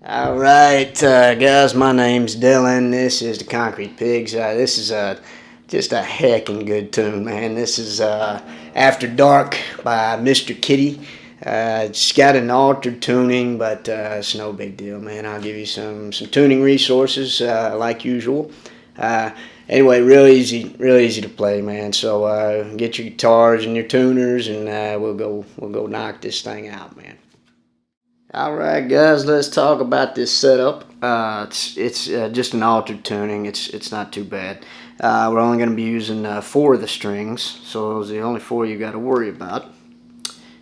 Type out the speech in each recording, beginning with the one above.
All right, guys, my name's Dylan. This is the Concrete Pigs. This is just a heckin' good tune, man. This is After Dark by Mr. Kitty. It's got an altered tuning, but it's no big deal, man. I'll give you some tuning resources like usual. Anyway, real easy to play, man. So get your guitars and your tuners, and we'll go knock this thing out, man. Alright guys, let's talk about this setup. It's just an altered tuning. It's not too bad. We're only going to be using 4 of the strings, so those are the only 4 you got to worry about.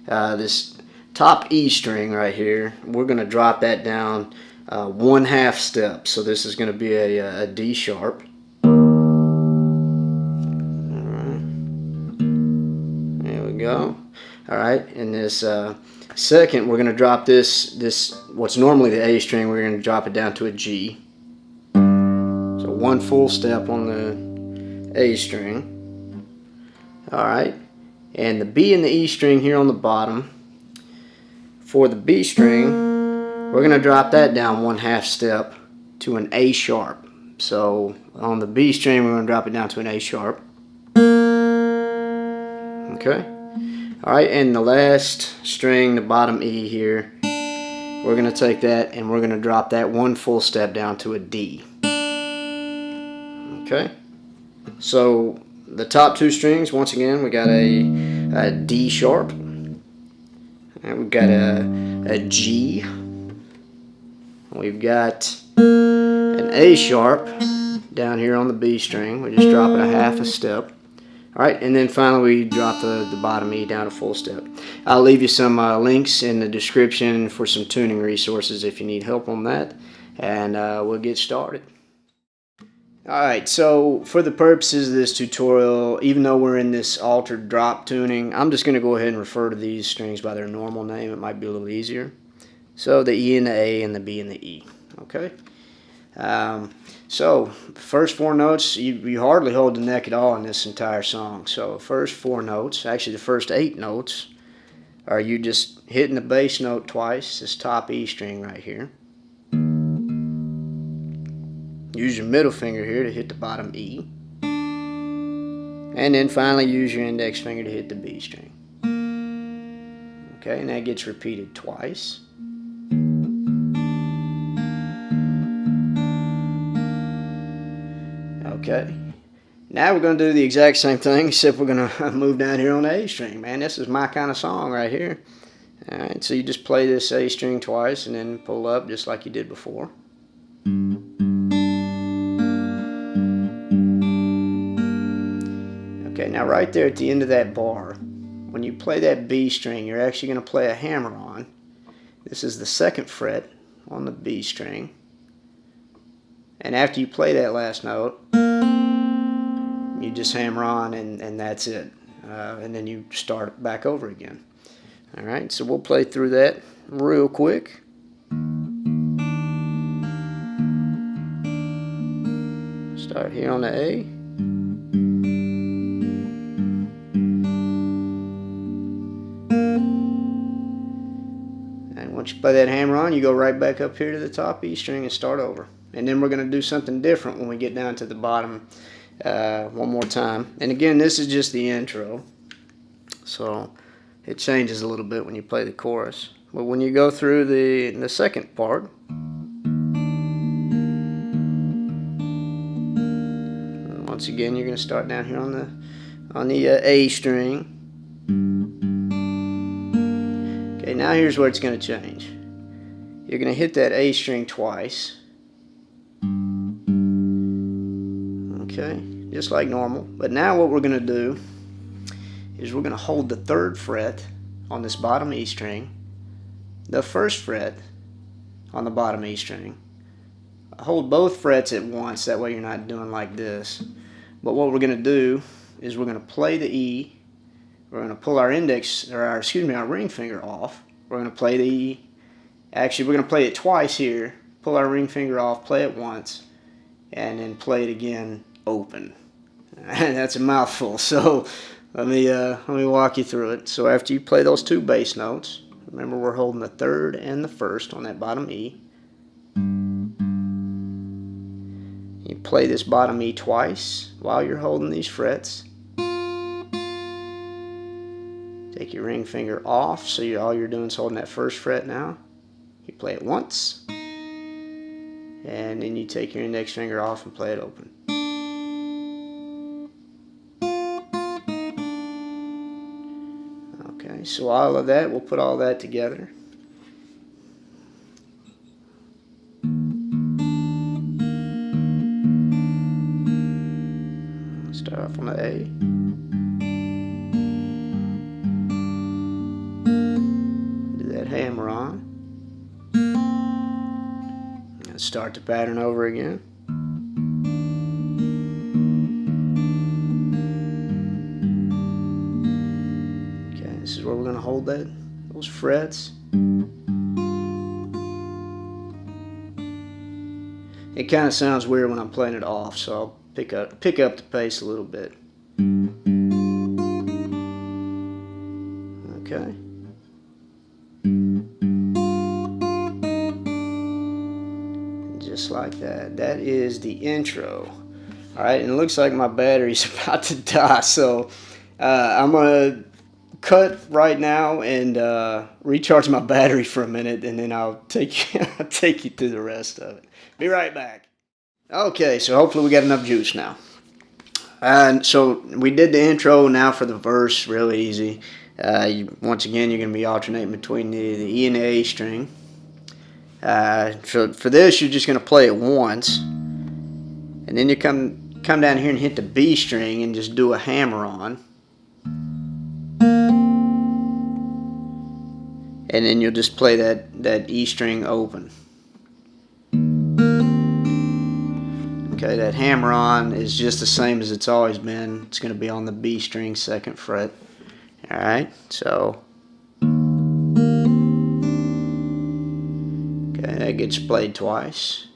This top E string right here, we're going to drop that down 1/2 step. So this is going to be a D sharp. Alright, there we go. Alright, and this second, we're going to drop this what's normally the A string, we're going to drop it down to a G. So 1 full step on the A string. Alright, and the B and the E string here on the bottom. For the B string, we're going to drop that down 1/2 step to an A sharp. So on the B string, we're going to drop it down to an A sharp. Okay. Alright, and the last string, the bottom E here, we're going to take that and we're going to drop that 1 full step down to a D. Okay, so the top 2 strings, once again, we got a D sharp, and we've got a G, we've got an A sharp down here on the B string. We just drop it 1/2 step. Alright, and then finally we drop the bottom E down a full step. I'll leave you some links in the description for some tuning resources if you need help on that, and we'll get started. Alright, so for the purposes of this tutorial, even though we're in this altered drop tuning, I'm just going to go ahead and refer to these strings by their normal name. It might be a little easier. So the E and the A and the B and the E. Okay? So first 4 notes, you hardly hold the neck at all in this entire song. So first 4 notes, actually the first 8 notes, are you just hitting the bass note twice, this top E string right here. Use your middle finger here to hit the bottom E. And then finally use your index finger to hit the B string. Okay, and that gets repeated twice. Okay, now we're going to do the exact same thing, except we're going to move down here on the A string. Man, this is my kind of song right here. Alright, so you just play this A string twice and then pull up just like you did before. Okay, now right there at the end of that bar, when you play that B string, you're actually going to play a hammer on. This is the 2nd fret on the B string. And after you play that last note, you just hammer on and that's it. And then you start back over again. Alright, so we'll play through that real quick. Start here on the A. And once you play that hammer on, you go right back up here to the top E string and start over. And then we're going to do something different when we get down to the bottom one more time. And again, this is just the intro, so it changes a little bit when you play the chorus. But when you go through the second part, once again you're going to start down here on the A string. Okay, now here's where it's going to change. You're going to hit that A string twice. Okay, just like normal. But now what we're going to do is we're going to hold the 3rd fret on this bottom E string, the 1st fret on the bottom E string. Hold both frets at once, that way you're not doing like this. But what we're going to do is we're going to play the E, we're going to pull our our ring finger off, we're going to play the E, actually we're going to play it twice here, pull our ring finger off, play it once, and then play it again open. And that's a mouthful, so let me walk you through it. So after you play those 2 bass notes, remember we're holding the 3rd and the 1st on that bottom E. play this bottom E twice while you're holding these frets. Take your ring finger off, so all you're doing is holding that first fret now. You play it once, and then you take your index finger off and play it open. Okay, so all of that, we'll put all that together. Start off on the A. Do that hammer on. And start the pattern over again. Okay, this is where we're going to hold those frets. It kind of sounds weird when I'm playing it off, so I'll pick up the pace a little bit. Okay. Just like that. That is the intro. Alright, and it looks like my battery's about to die, so I'm going to cut right now and recharge my battery for a minute, and then I'll take you through the rest of it. Be right back. Okay, so hopefully we got enough juice now. And so we did the intro. Now for the verse, really easy. Once again, you're going to be alternating between the E and the A string. So for this, you're just going to play it once, and then you come down here and hit the B string and just do a hammer on, and then you'll just play that E string open. Okay, that hammer on is just the same as it's always been. It's going to be on the B string, 2nd fret. Alright, so okay, that gets played twice.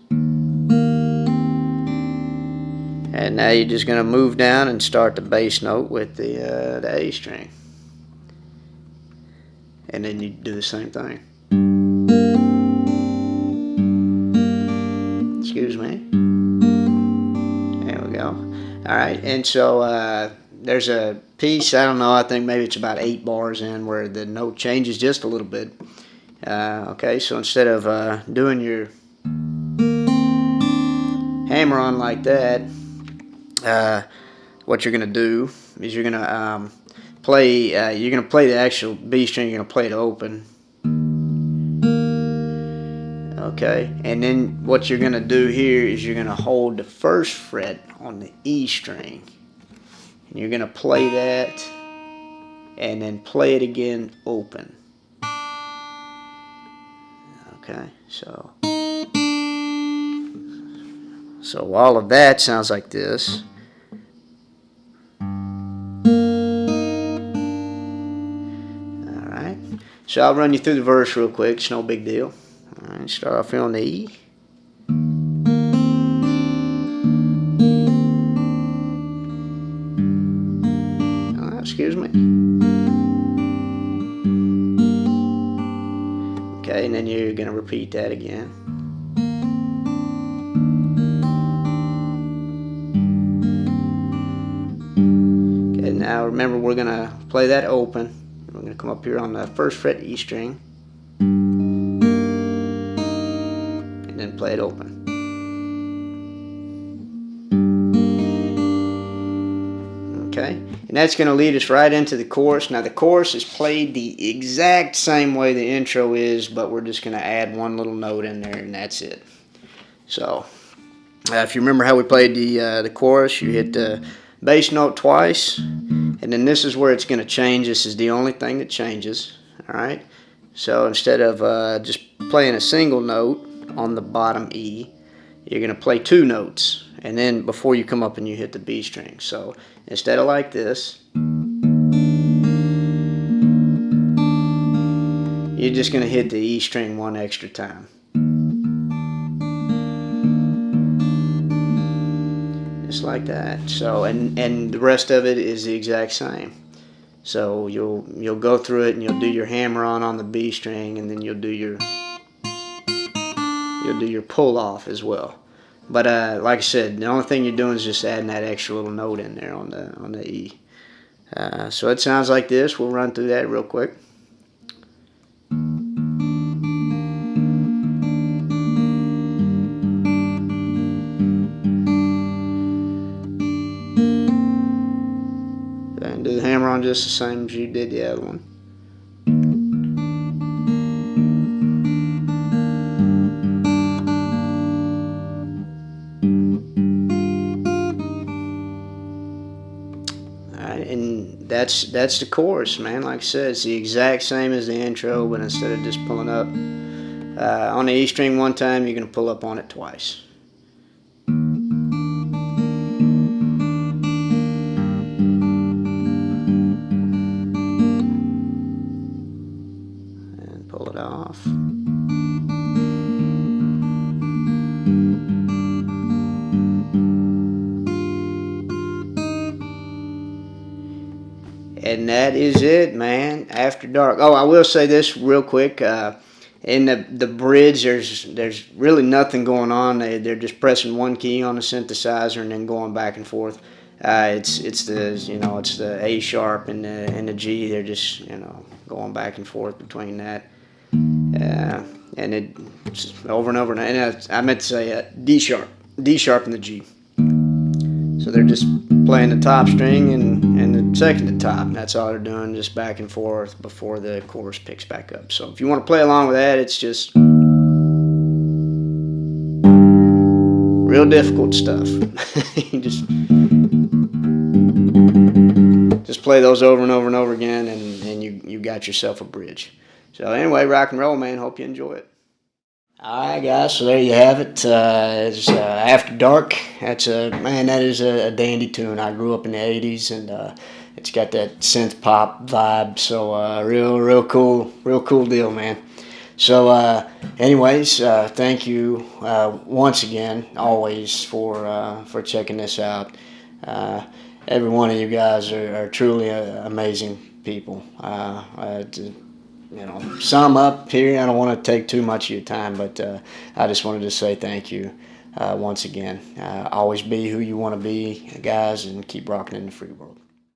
And now you're just going to move down and start the bass note with the A string. And then you do the same thing. Excuse me. There we go. Alright, and so there's a piece, I don't know, I think maybe it's about 8 bars in, where the note changes just a little bit. Okay, so instead of doing your hammer on like that, what you're going to do is you're going to play the actual B string. You're going to play it open. Okay, and then what you're going to do here is you're going to hold the 1st fret on the E string, and you're going to play that and then play it again open. Okay, so all of that sounds like this. Alright, so I'll run you through the verse real quick. It's no big deal. Alright, start off here on the E. Excuse me. Okay, and then you're going to repeat that again. Okay, now remember, we're going to play that open. We're going to come up here on the 1st fret E string, and then play it open. Okay, and that's going to lead us right into the chorus. Now the chorus is played the exact same way the intro is, but we're just going to add one little note in there, and that's it. So if you remember how we played the chorus, you hit the bass note twice, and then this is where it's going to change. This is the only thing that changes. Alright, so instead of just playing a single note on the bottom E, you're going to play 2 notes, and then before you come up and you hit the B string. So instead of like this, you're just going to hit the E string 1 extra time. Just like that. So and the rest of it is the exact same. So you'll go through it and you'll do your hammer on the B string, and then you'll do your pull off as well. But like I said, the only thing you're doing is just adding that extra little note in there on the E. So it sounds like this. We'll run through that real quick. And do the hammer on just the same as you did the other one. Alright, and that's the chorus, man. Like I said, it's the exact same as the intro, but instead of just pulling up on the E string one time, you're going to pull up on it twice. And pull it off. And that is it, man. After Dark. Oh, I will say this real quick. In the bridge, there's really nothing going on. They're just pressing one key on the synthesizer and then going back and forth. It's the A sharp and the G. They're just going back and forth between that. And it's over and over. And I meant to say D sharp and the G. So they're just playing the top string and the second to top. And that's all they're doing, just back and forth before the chorus picks back up. So if you want to play along with that, it's just real difficult stuff. You just play those over and over and over again, and you got yourself a bridge. So anyway, rock and roll, man. Hope you enjoy it. All right, guys. So there you have it. It's After Dark. That is a dandy tune. I grew up in the '80s, and it's got that synth pop vibe. So real cool deal, man. So, anyways, thank you once again, always for checking this out. Every one of you guys are truly amazing people. Sum up here. I don't want to take too much of your time, but I just wanted to say thank you once again. Always be who you want to be, guys, and keep rocking in the free world.